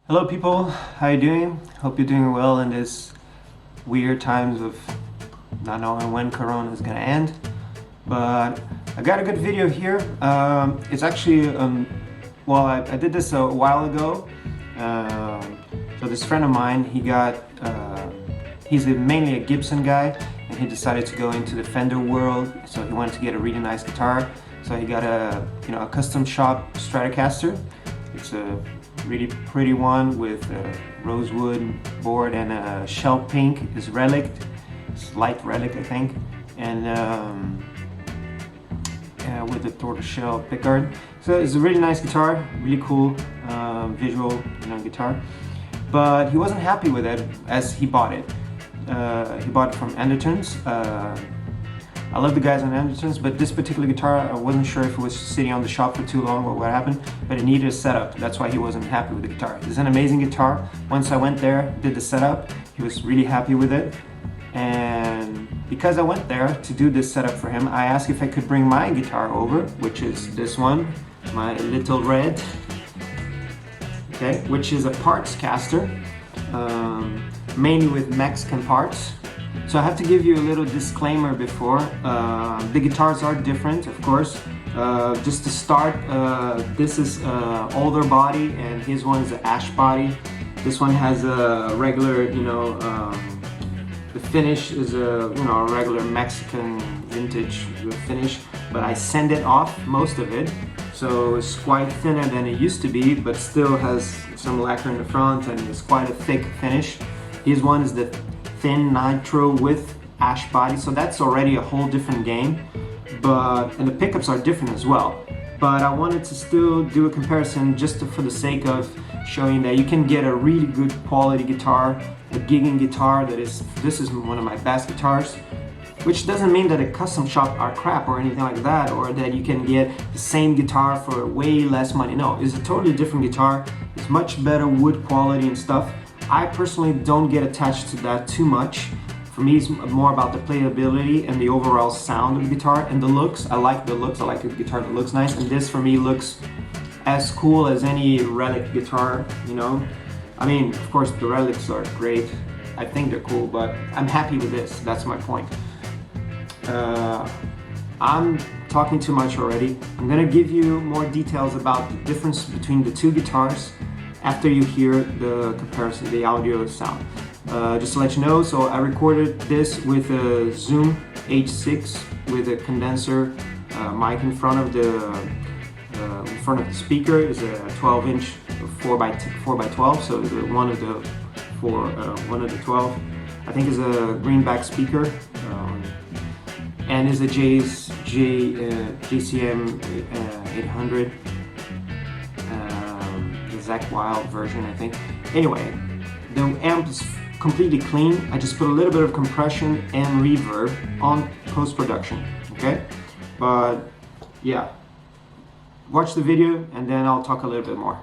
Hello people, how you doing? Hope you're doing well in this weird times of not knowing when Corona is gonna end. But I got a good video here. It's actually, I did this a while ago. So this friend of mine, he's mainly a Gibson guy, and he decided to go into the Fender world. So he wanted to get a really nice guitar. So he got a custom shop Stratocaster. It's a really pretty one with a rosewood board and a shell pink is relic. It's light relic, I think, and with the tortoiseshell pickguard. So it's a really nice guitar, really cool visual, guitar. But he wasn't happy with it as he bought it. He bought it from Andertons. I love the guys on Andertons, but this particular guitar, I wasn't sure if it was sitting on the shop for too long or what happened, but it needed a setup. That's why he wasn't happy with the guitar. It's an amazing guitar. Once I went there, did the setup, he was really happy with it. And because I went there to do this setup for him, I asked if I could bring my guitar over, which is this one, my Little Red, okay, which is a parts caster, mainly with Mexican parts. So I have to give you a little disclaimer before. The guitars are different, of course. Just to start, this is older body and his one is an ash body. This one has a regular, the finish is a regular Mexican vintage finish, but I sand it off, most of it. So it's quite thinner than it used to be, but still has some lacquer in the front and it's quite a thick finish. His one is the thin nitro with ash body, so that's already a whole different game. And the pickups are different as well. But I wanted to still do a comparison just for the sake of showing that you can get a really good quality guitar, a gigging guitar this is one of my best guitars. Which doesn't mean that a custom shop are crap or anything like that, or that you can get the same guitar for way less money. No, it's a totally different guitar. It's much better wood quality and stuff. I personally don't get attached to that too much. For me, it's more about the playability and the overall sound of the guitar and the looks. I like the looks. I like a guitar that looks nice, and this for me looks as cool as any relic guitar, I mean, of course, the relics are great. I think they're cool, but I'm happy with this. That's my point. I'm talking too much already. I'm gonna give you more details about the difference between the two guitars after you hear the comparison, the audio sound. Just to let you know, so I recorded this with a Zoom H6 with a condenser mic in front of the speaker. Is a 12-inch 4x12, so one of the 12. I think is a greenback speaker, and is a JCM 800. Zach Wild version, I think. Anyway, the amp is completely clean. I just put a little bit of compression and reverb on post-production, okay? But yeah, watch the video and then I'll talk a little bit more.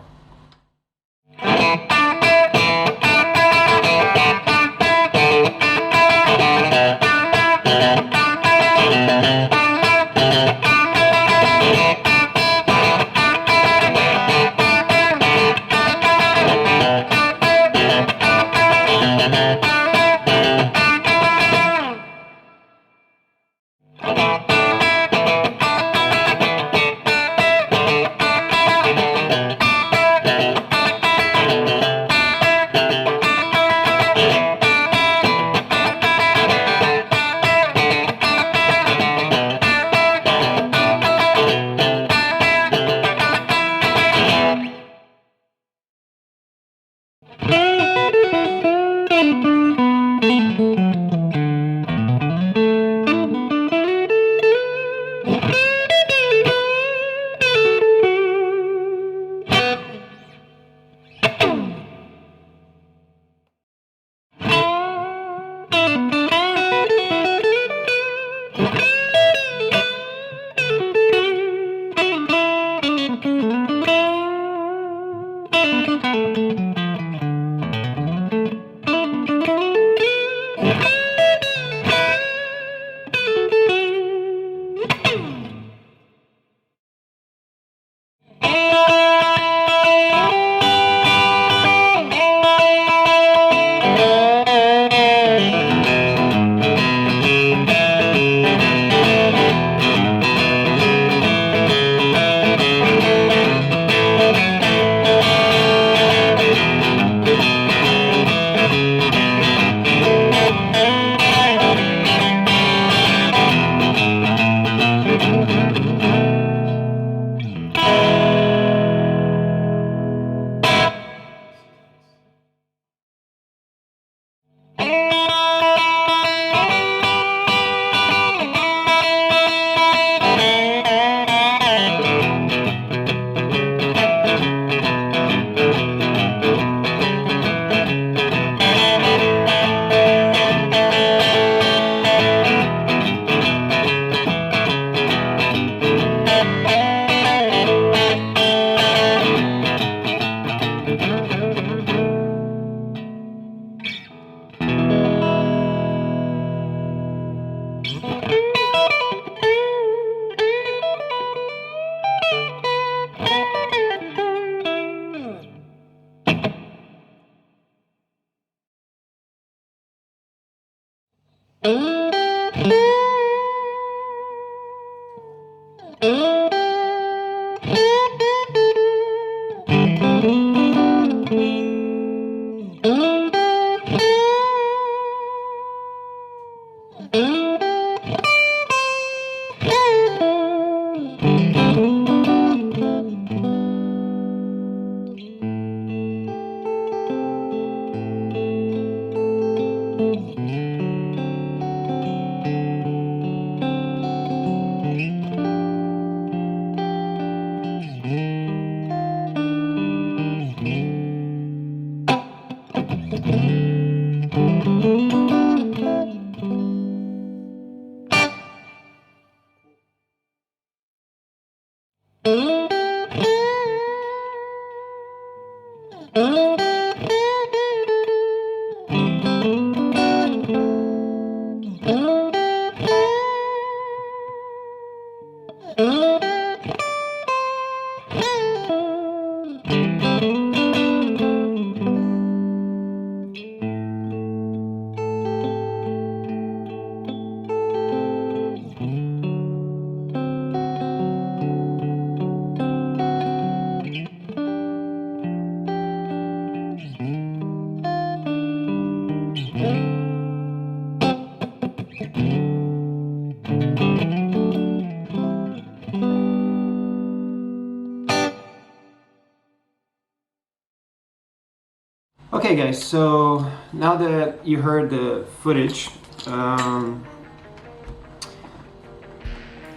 Okay guys, so now that you heard the footage,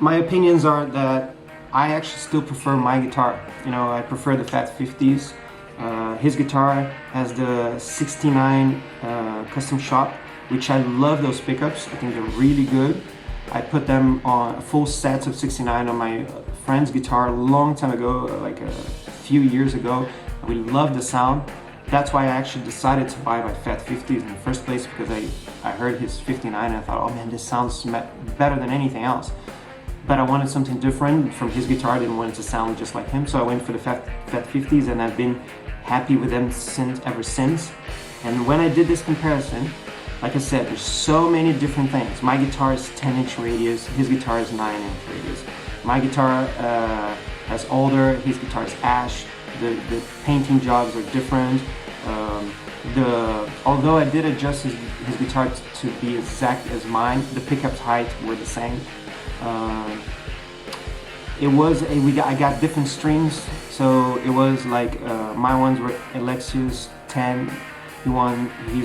my opinions are that I actually still prefer my guitar. You know, I prefer the Fat 50s. His guitar has the 69 custom shop, which I love those pickups. I think they're really good. I put them on full sets of 69 on my friend's guitar a long time ago, like a few years ago. We love the sound. That's why I actually decided to buy my Fat 50s in the first place, because I heard his 59 and I thought, oh man, this sounds better than anything else. But I wanted something different from his guitar. I didn't want it to sound just like him, so I went for the Fat 50s, and I've been happy with them ever since. And when I did this comparison, like I said, there's so many different things. My guitar is 10-inch radius, his guitar is 9-inch radius. My guitar has older, his guitar is ash. The painting jobs are different. Although I did adjust his guitar to be exact as mine, the pickups height were the same. I got different strings, so it was like my ones were Alexius 10. His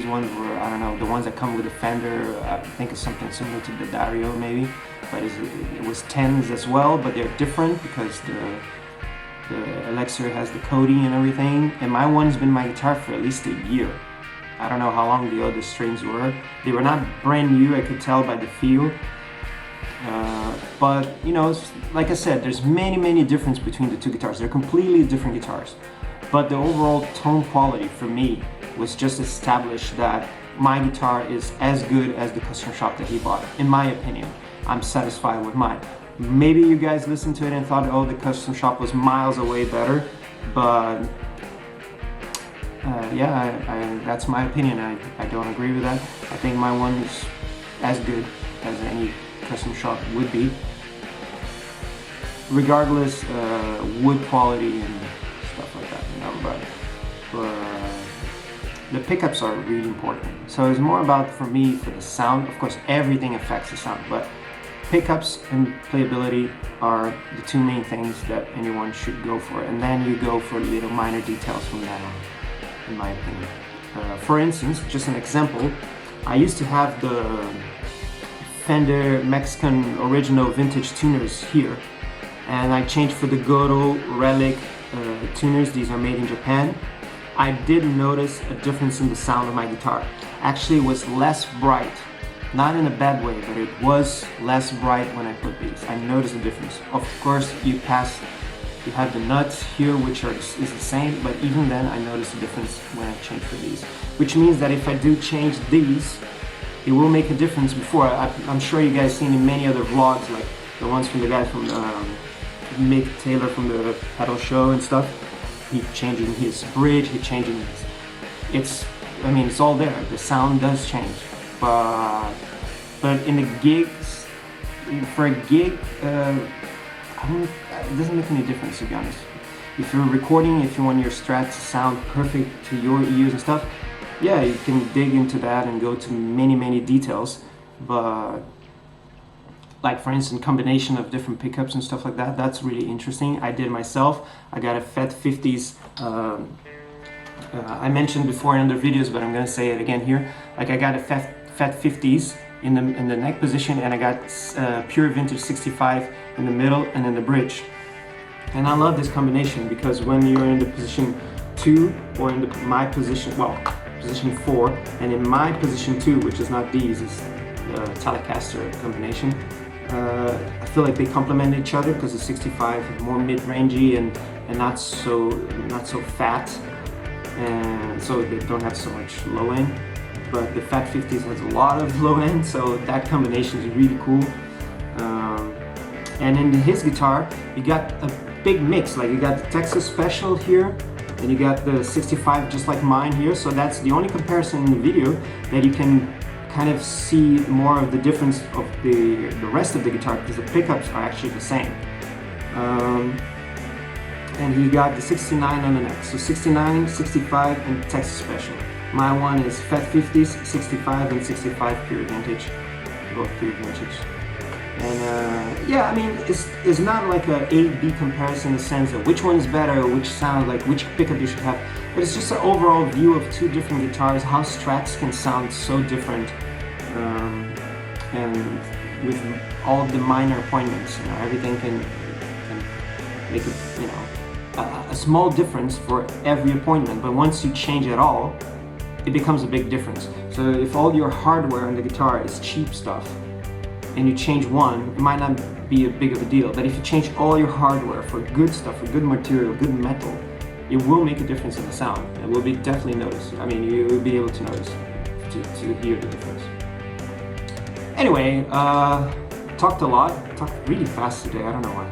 ones were, I don't know, the ones that come with the Fender. I think it's something similar to the Dario maybe, but it was 10s as well, but they're different because the Elixir has the Cody and everything, and my one's been my guitar for at least a year. I don't know how long the other strings were. They were not brand new, I could tell by the feel. But you know, like I said, there's many differences between the two guitars. They're completely different guitars. But the overall tone quality for me was just established that my guitar is as good as the custom shop that he bought. In my opinion, I'm satisfied with mine. Maybe you guys listened to it and thought, oh, the custom shop was miles away better, but yeah, that's my opinion. I don't agree with that. I think my one is as good as any custom shop would be. Regardless, wood quality and stuff like that, you know, but the pickups are really important. So it's more about, for me, for the sound. Of course, everything affects the sound, but pickups and playability are the two main things that anyone should go for, and then you go for little minor details from that on, in my opinion. For instance, just an example, I used to have the Fender Mexican original vintage tuners here, and I changed for the Goro Relic tuners. These are made in Japan. I did notice a difference in the sound of my guitar. Actually, it was less bright. Not in a bad way, but it was less bright when I put these. I noticed a difference. Of course, you have the nuts here, which is the same, but even then I noticed a difference when I changed for these. Which means that if I do change these, it will make a difference. Before, I'm sure you guys seen in many other vlogs, like the ones from the guy from Mick Taylor from the pedal show and stuff. He changing his bridge, he changing his, it's all there. The sound does change. But But in the gigs, for a gig, it doesn't make any difference, to be honest. If you're recording, if you want your Strat to sound perfect to your ears and stuff, yeah, you can dig into that and go to many details. But like, for instance, combination of different pickups and stuff like that, that's really interesting. I did myself. I got a Fat 50s. I mentioned before in other videos, but I'm gonna say it again here. Like, I got a Fat 50s in the neck position, and I got pure vintage 65 in the middle and in the bridge. And I love this combination because when you're in the position 2 or in my position, well, position 4, and in my position 2, which is not these, is the Telecaster combination, I feel like they complement each other because the 65 is more mid-rangey and not so fat, and so they don't have so much low end. But the Fat 50s has a lot of low end, so that combination is really cool. And in his guitar, you got a big mix. Like, you got the Texas Special here, and you got the 65 just like mine here. So that's the only comparison in the video that you can kind of see more of the difference of the rest of the guitar, because the pickups are actually the same. And he got the 69 on the neck. So 69, 65, and Texas Special. My one is Fat 50s, 65, and 65 pure vintage, both pure vintage. And yeah, I mean, it's not like a A-B comparison in the sense of which one is better, or which sound, like which pickup you should have, but it's just an overall view of two different guitars, how Strats can sound so different, and with all the minor appointments, you know, everything can make a, you know, a small difference for every appointment, but once you change it all, it becomes a big difference. So if all your hardware on the guitar is cheap stuff, and you change one, it might not be a big of a deal. But if you change all your hardware for good stuff, for good material, good metal, it will make a difference in the sound. It will be definitely noticed. I mean, you will be able to notice, to hear the difference. Anyway, talked a lot, talked really fast today, I don't know why.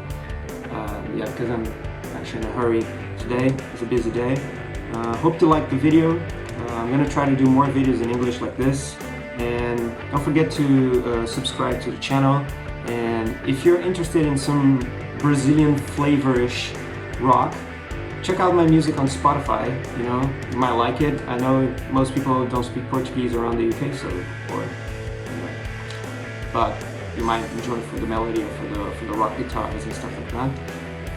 Yeah, because I'm actually in a hurry today. It's a busy day. Hope you liked the video. I'm gonna try to do more videos in English like this. And don't forget to subscribe to the channel. And if you're interested in some Brazilian flavorish rock, check out my music on Spotify. You know, you might like it. I know most people don't speak Portuguese around the UK, so, but you might enjoy it for the melody or for the rock guitars and stuff like that.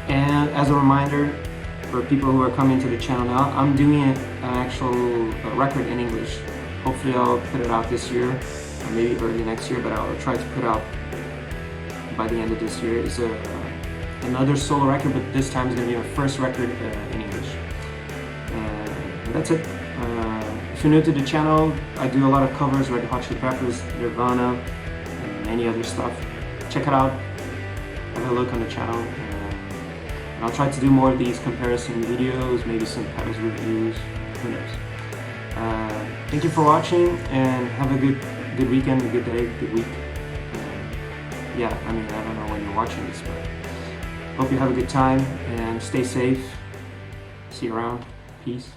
And as a reminder, for people who are coming to the channel now, I'm doing an actual record in English. Hopefully I'll put it out this year, or maybe early next year, but I'll try to put out by the end of this year. It's another solo record, but this time it's going to be my first record in English. And that's it. If you're new to the channel, I do a lot of covers, Red Hot Chili Peppers, Nirvana, and many other stuff. Check it out, have a look on the channel. And I'll try to do more of these comparison videos, maybe some pedals reviews, who knows. Thank you for watching, and have a good weekend, a good day, good week. Yeah, I mean, I don't know when you're watching this, but hope you have a good time and stay safe. See you around. Peace.